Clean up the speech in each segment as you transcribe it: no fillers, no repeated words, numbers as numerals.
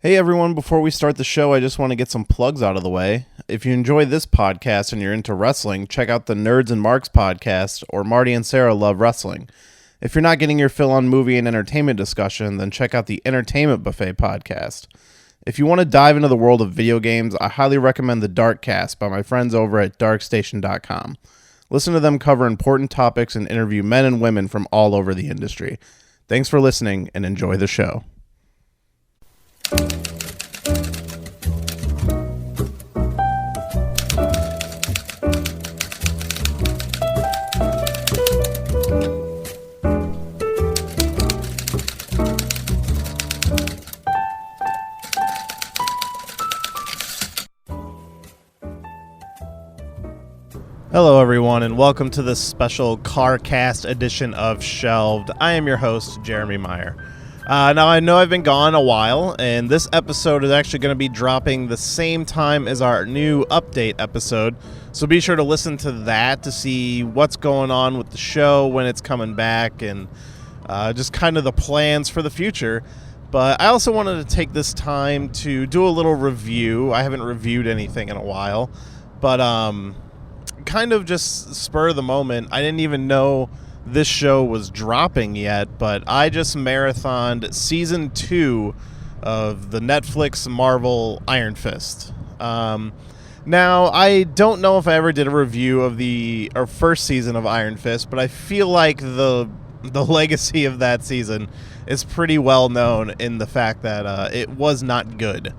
Hey everyone, before we start the show, I just want to get some plugs out of the way. If you enjoy this podcast and you're into wrestling, check out the Nerds and Marks podcast or Marty and Sarah Love Wrestling. If you're not getting your fill on movie and entertainment discussion, then check out the Entertainment Buffet podcast. If you want to dive into the world of video games, I highly recommend the Darkcast by my friends over at darkstation.com. Listen to them cover important topics and interview men and women from all over the industry. Thanks for listening and enjoy the show. Hello everyone, and welcome to this special CarCast edition of Shelved. I am your host, Jeremy Meyer. Now, I know I've been gone a while, and this episode is actually going to be dropping the same time as our new update episode, so be sure to listen to that to see what's going on with the show, when it's coming back, and just kind of the plans for the future. But I also wanted to take this time to do a little review. I haven't reviewed anything in a while, but kind of just spur of the moment. I didn't even know this show was dropping yet, but I just marathoned season 2 of the Netflix Marvel Iron Fist. Now, I don't know if I ever did a review of the first season of Iron Fist, but I feel like the legacy of that season is pretty well known in the fact that it was not good.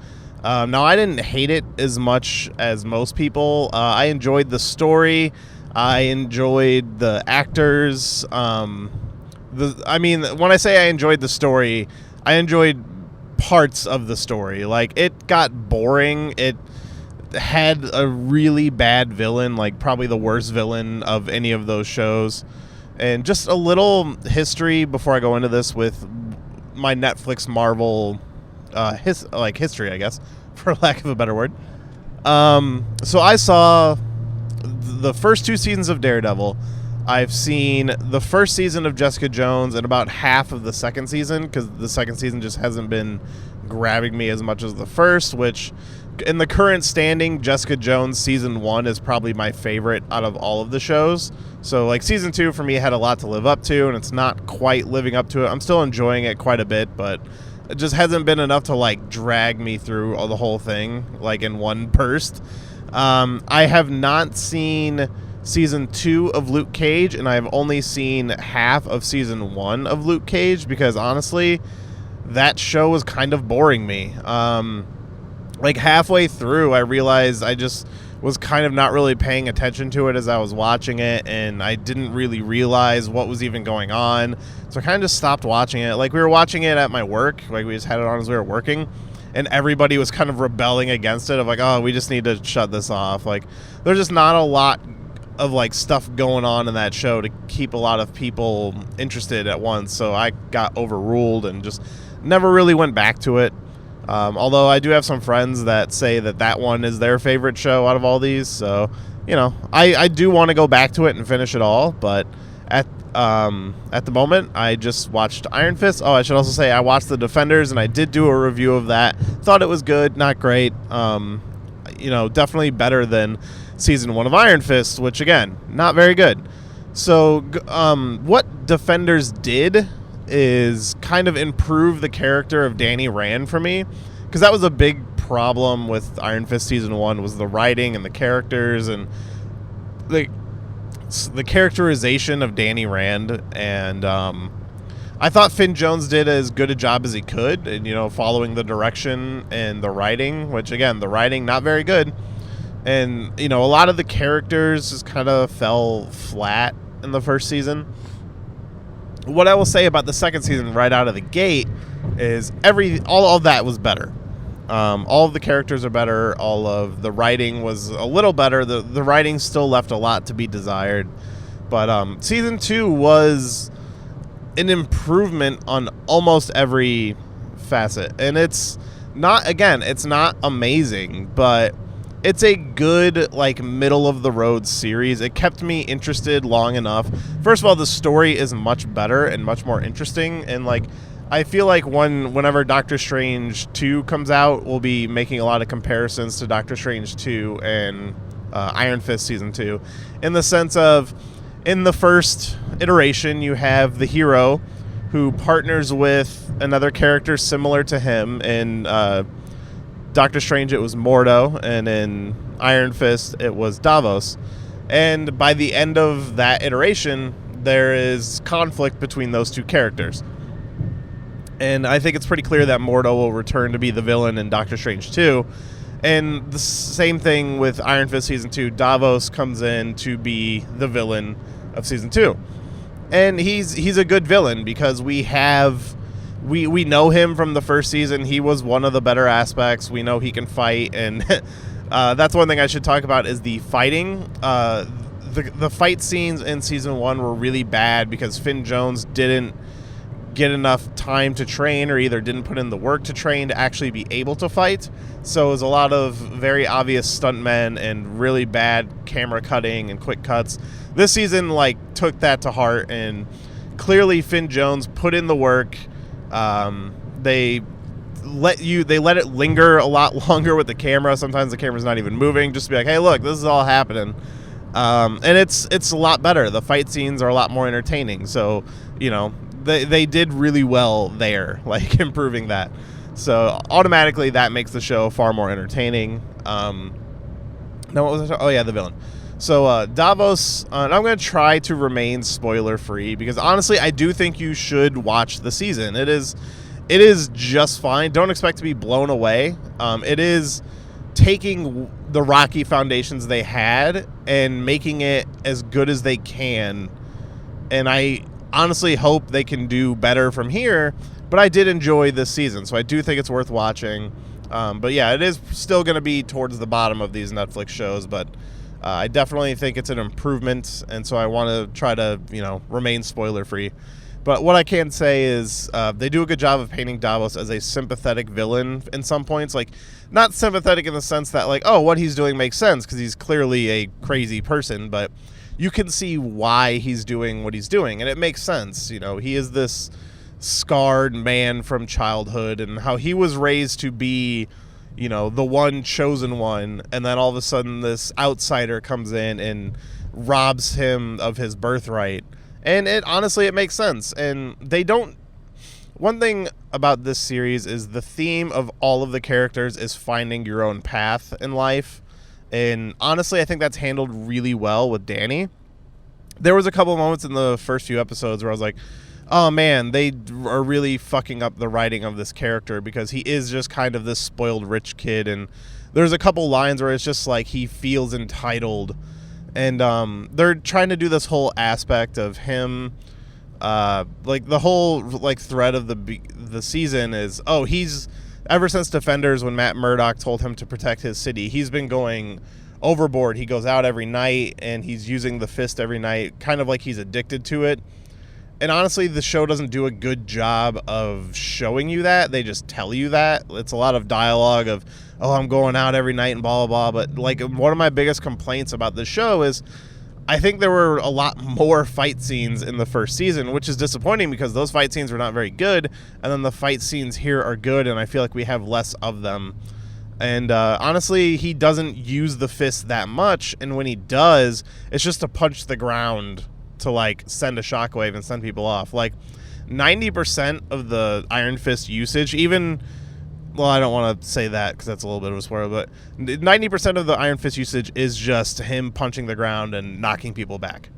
Now, I didn't hate it as much as most people. I enjoyed the story. I enjoyed the actors. When I say I enjoyed the story, I enjoyed parts of the story. Like, it got boring. It had a really bad villain, like probably the worst villain of any of those shows. And just a little history before I go into this with my Netflix Marvel history, I guess, for lack of a better word. So I saw the first 2 seasons of Daredevil. I've seen the first season of Jessica Jones and about half of the second season, because the second season just hasn't been grabbing me as much as the first, which in the current standing, Jessica Jones season 1 is probably my favorite out of all of the shows. So like season 2 for me had a lot to live up to, and it's not quite living up to it. I'm still enjoying it quite a bit, but it just hasn't been enough to like drag me through the whole thing like in one burst. I have not seen season 2 of Luke Cage, and I've only seen half of season 1 of Luke Cage because honestly, that show was kind of boring me. Like halfway through, I realized I just was kind of not really paying attention to it as I was watching it, and I didn't really realize what was even going on. So I kind of just stopped watching it. Like, we were watching it at my work, like we just had it on as we were working, and everybody was kind of rebelling against it of like, oh, we just need to shut this off. Like, there's just not a lot of like stuff going on in that show to keep a lot of people interested at once. So I got overruled and just never really went back to it. Although I do have some friends that say that one is their favorite show out of all these. So, you know, I do want to go back to it and finish it all. But at the moment, I just watched Iron Fist. Oh, I should also say I watched The Defenders, and I did do a review of that. Thought it was good, not great. Definitely better than season 1 of Iron Fist, which, again, not very good. So what Defenders did is kind of improve the character of Danny Rand for me, because that was a big problem with Iron Fist season 1 was the writing and the characters and the characterization of Danny Rand. And I thought Finn Jones did as good a job as he could, and following the direction and the writing, which again, the writing not very good. And a lot of the characters just kind of fell flat in the first season. What I will say about the second season right out of the gate is all of that was better. All of the characters are better. All of the writing was a little better. The writing still left a lot to be desired. But season 2 was an improvement on almost every facet. And it's not amazing, but it's a good, like, middle-of-the-road series. It kept me interested long enough. First of all, the story is much better and much more interesting. And, like, I feel like whenever Doctor Strange 2 comes out, we'll be making a lot of comparisons to Doctor Strange 2 and Iron Fist Season 2, in the sense of, in the first iteration, you have the hero who partners with another character similar to him. In Doctor Strange, it was Mordo, and in Iron Fist, it was Davos. And by the end of that iteration, there is conflict between those two characters. And I think it's pretty clear that Mordo will return to be the villain in Doctor Strange 2. And the same thing with Iron Fist Season 2. Davos comes in to be the villain of Season 2. And he's a good villain because we know him from the first season. He was one of the better aspects. We know he can fight, and that's one thing I should talk about is the fighting. The fight scenes in Season 1 were really bad because Finn Jones didn't get enough time to train, or either didn't put in the work to train to actually be able to fight. So it was a lot of very obvious stuntmen and really bad camera cutting and quick cuts. This season took that to heart, and clearly Finn Jones put in the work. They let it linger a lot longer with the camera. Sometimes the camera's not even moving, just to be like, hey, look, this is all happening. And it's a lot better. The fight scenes are a lot more entertaining. So, they did really well there, improving that. So automatically that makes the show far more entertaining. Now what was I talking? Oh yeah, the villain. So Davos, and I'm going to try to remain spoiler free because honestly I do think you should watch the season. It is just fine. Don't expect to be blown away. It is taking the rocky foundations they had and making it as good as they can. And I honestly hope they can do better from here, but I did enjoy this season, so I do think it's worth watching. But yeah, it is still going to be towards the bottom of these Netflix shows, but I definitely think it's an improvement, and so I want to try to, remain spoiler-free. But what I can say is they do a good job of painting Davos as a sympathetic villain in some points. Not sympathetic in the sense that, what he's doing makes sense, because he's clearly a crazy person, but you can see why he's doing what he's doing, and it makes sense. He is this scarred man from childhood, and how he was raised to be, the one chosen one, and then all of a sudden this outsider comes in and robs him of his birthright. And it makes sense. And one thing about this series is the theme of all of the characters is finding your own path in life. And honestly, I think that's handled really well with Danny. There was a couple of moments in the first few episodes where I was like, oh man, they are really fucking up the writing of this character, because he is just kind of this spoiled rich kid. And there's a couple lines where it's just he feels entitled. And they're trying to do this whole aspect of him, the whole thread of the season is, he's, ever since Defenders, when Matt Murdock told him to protect his city, he's been going overboard. He goes out every night and he's using the fist every night, kind of like he's addicted to it. And honestly, the show doesn't do a good job of showing you that. They just tell you that. It's a lot of dialogue of, I'm going out every night and blah, blah, blah. But one of my biggest complaints about this show is I think there were a lot more fight scenes in the first season, which is disappointing because those fight scenes were not very good. And then the fight scenes here are good, and I feel like we have less of them. And honestly, he doesn't use the fist that much. And when he does, it's just to punch the ground to send a shockwave and send people off. 90% of the Iron Fist usage, I don't want to say that because that's a little bit of a spoiler, but 90% of the Iron Fist usage is just him punching the ground and knocking people back.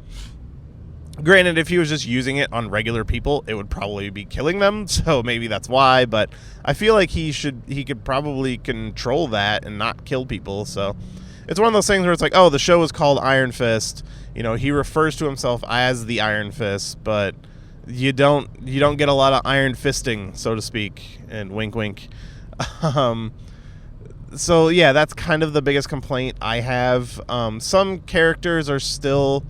Granted, if he was just using it on regular people, it would probably be killing them, so maybe that's why, but I feel like he could probably control that and not kill people. So it's one of those things where it's the show is called Iron Fist. He refers to himself as the Iron Fist, but you don't get a lot of iron fisting, so to speak, and wink wink. So yeah, that's kind of the biggest complaint I have. Some characters are still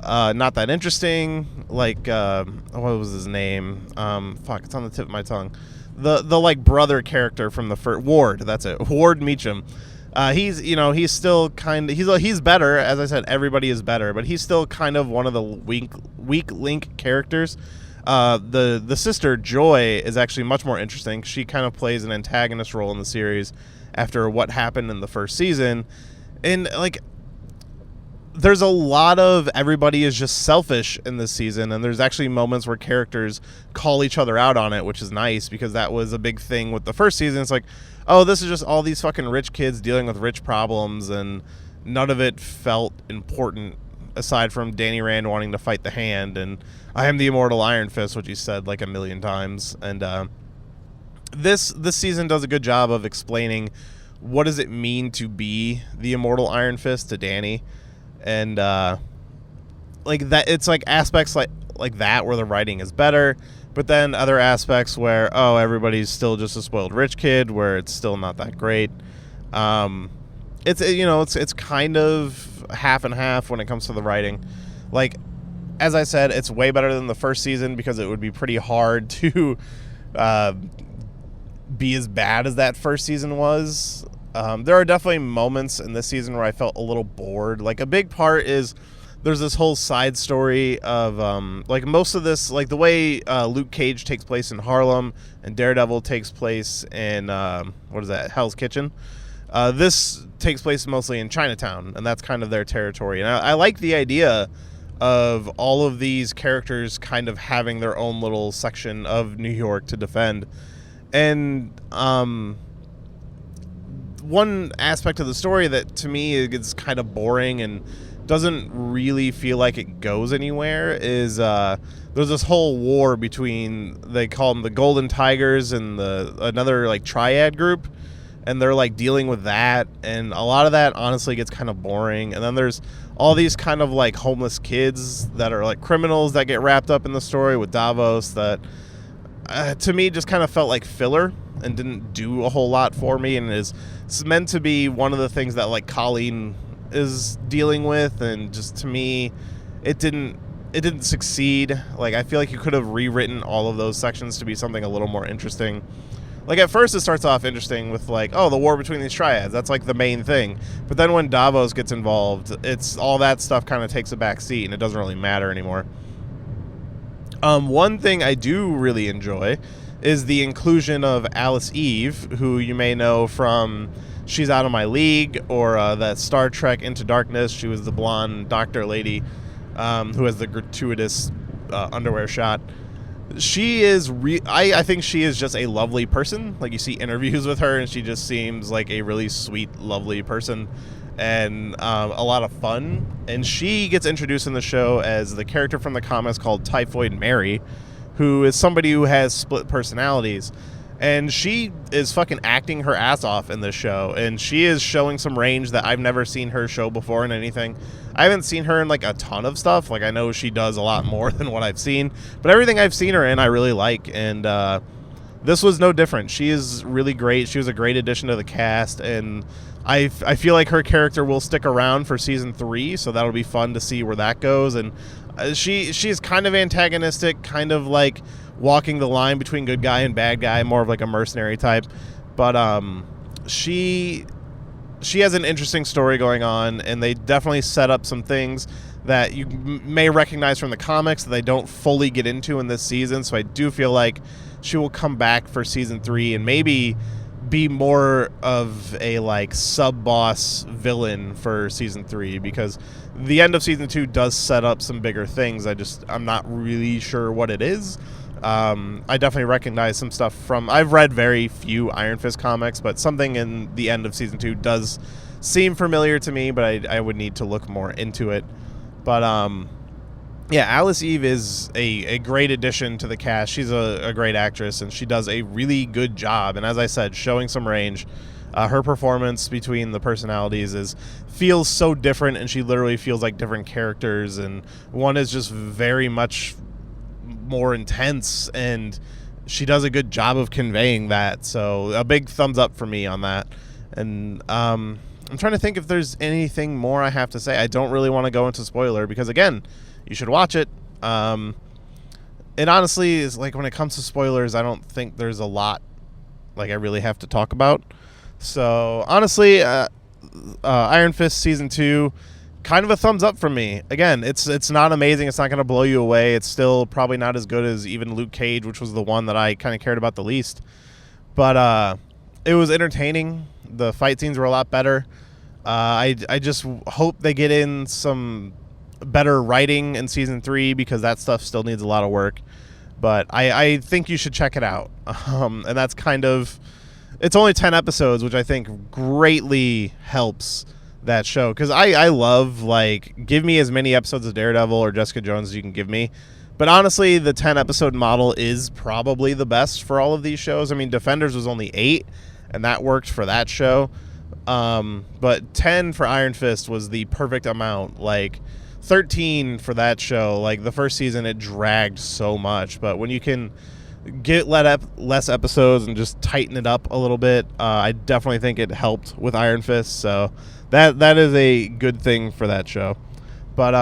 not that interesting. What was his name? It's on the tip of my tongue. The brother character from the first, Ward. That's it. Ward Meacham. He's still kind of, he's better. As I said, everybody is better, but he's still kind of one of the weak link characters. The sister Joy is actually much more interesting. She kind of plays an antagonist role in the series after what happened in the first season, and like there's a lot of everybody is just selfish in this season, and there's actually moments where characters call each other out on it, which is nice because that was a big thing with the first season. It's like, oh, this is just all these fucking rich kids dealing with rich problems, and none of it felt important aside from Danny Rand wanting to fight the Hand and I am the immortal Iron Fist, which he said like a million times. And this season does a good job of explaining what does it mean to be the immortal Iron Fist to Danny. And like that, it's like aspects like that where the writing is better, but then other aspects where everybody's still just a spoiled rich kid, where it's still not that great. It's kind of half and half when it comes to the writing. Like as I said, it's way better than the first season because it would be pretty hard to be as bad as that first season was. There are definitely moments in this season where I felt a little bored. Like a big part is there's this whole side story of like most of this, like the way Luke Cage takes place in Harlem and Daredevil takes place in Hell's Kitchen. This takes place mostly in Chinatown, and that's kind of their territory. And I like the idea of all of these characters kind of having their own little section of New York to defend. And one aspect of the story that to me is kind of boring and doesn't really feel like it goes anywhere is there's this whole war between, they call them the Golden Tigers and another like triad group, and they're like dealing with that, and a lot of that honestly gets kind of boring. And then there's all these kind of like homeless kids that are like criminals that get wrapped up in the story with Davos that to me just kind of felt like filler and didn't do a whole lot for me, and it's meant to be one of the things that like Colleen is dealing with, and just to me it didn't succeed. Like I feel like you could have rewritten all of those sections to be something a little more interesting. Like at first it starts off interesting with like, the war between these triads, that's like the main thing, but then when Davos gets involved, it's all that stuff kind of takes a back seat and it doesn't really matter anymore. One thing I do really enjoy is the inclusion of Alice Eve, who you may know from She's Out of My League, or that Star Trek Into Darkness. She was the blonde doctor lady who has the gratuitous underwear shot. She is I think she is just a lovely person. Like you see interviews with her and she just seems like a really sweet, lovely person, and a lot of fun. And she gets introduced in the show as the character from the comics called Typhoid Mary, who is somebody who has split personalities. And she is fucking acting her ass off in this show, and she is showing some range that I've never seen her show before in anything. I haven't seen her in like a ton of stuff. Like I know she does a lot more than what I've seen, but everything I've seen her in I really like, and this was no different. She is really great. She was a great addition to the cast, and I feel like her character will stick around for season 3, so that'll be fun to see where that goes. And she's kind of antagonistic, kind of like walking the line between good guy and bad guy, more of like a mercenary type, but she has an interesting story going on, and they definitely set up some things that you may recognize from the comics that they don't fully get into in this season. So I do feel like she will come back for season 3 and maybe be more of a like sub-boss villain for season 3, because the end of season 2 does set up some bigger things. I'm not really sure what it is. I definitely recognize some stuff from, I've read very few Iron Fist comics, but something in the end of season 2 does seem familiar to me, but I would need to look more into it. But yeah, Alice Eve is a great addition to the cast. She's a great actress, and she does a really good job, and as I said, showing some range. Her performance between the personalities feels so different, and she literally feels like different characters, and one is just very much more intense, and she does a good job of conveying that. So a big thumbs up for me on that. And I'm trying to think if there's anything more I have to say. I don't really want to go into spoiler because, again, you should watch it. And honestly, is like when it comes to spoilers, I don't think there's a lot like I really have to talk about. So honestly, Iron Fist season 2 kind of a thumbs up from me. Again, it's not amazing. It's not going to blow you away. It's still probably not as good as even Luke Cage, which was the one that I kind of cared about the least. But it was entertaining. The fight scenes were a lot better. I just hope they get in some better writing in season 3 because that stuff still needs a lot of work. But I think you should check it out. And that's kind of... It's only 10 episodes, which I think greatly helps that show. Because I love, like, give me as many episodes of Daredevil or Jessica Jones as you can give me. But honestly, the 10-episode model is probably the best for all of these shows. I mean, Defenders was only 8, and that worked for that show. But 10 for Iron Fist was the perfect amount. Like, 13 for that show. Like, the first season, it dragged so much. But when you can get less episodes and just tighten it up a little bit, I definitely think it helped with Iron Fist. So that is a good thing for that show. But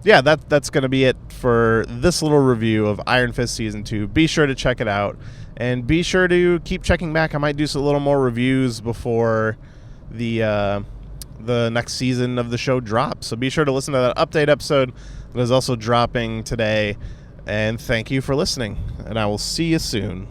yeah, that's going to be it for this little review of Iron Fist Season 2. Be sure to check it out. And be sure to keep checking back. I might do a little more reviews before the next season of the show drops. So be sure to listen to that update episode that is also dropping today. And thank you for listening. And I will see you soon.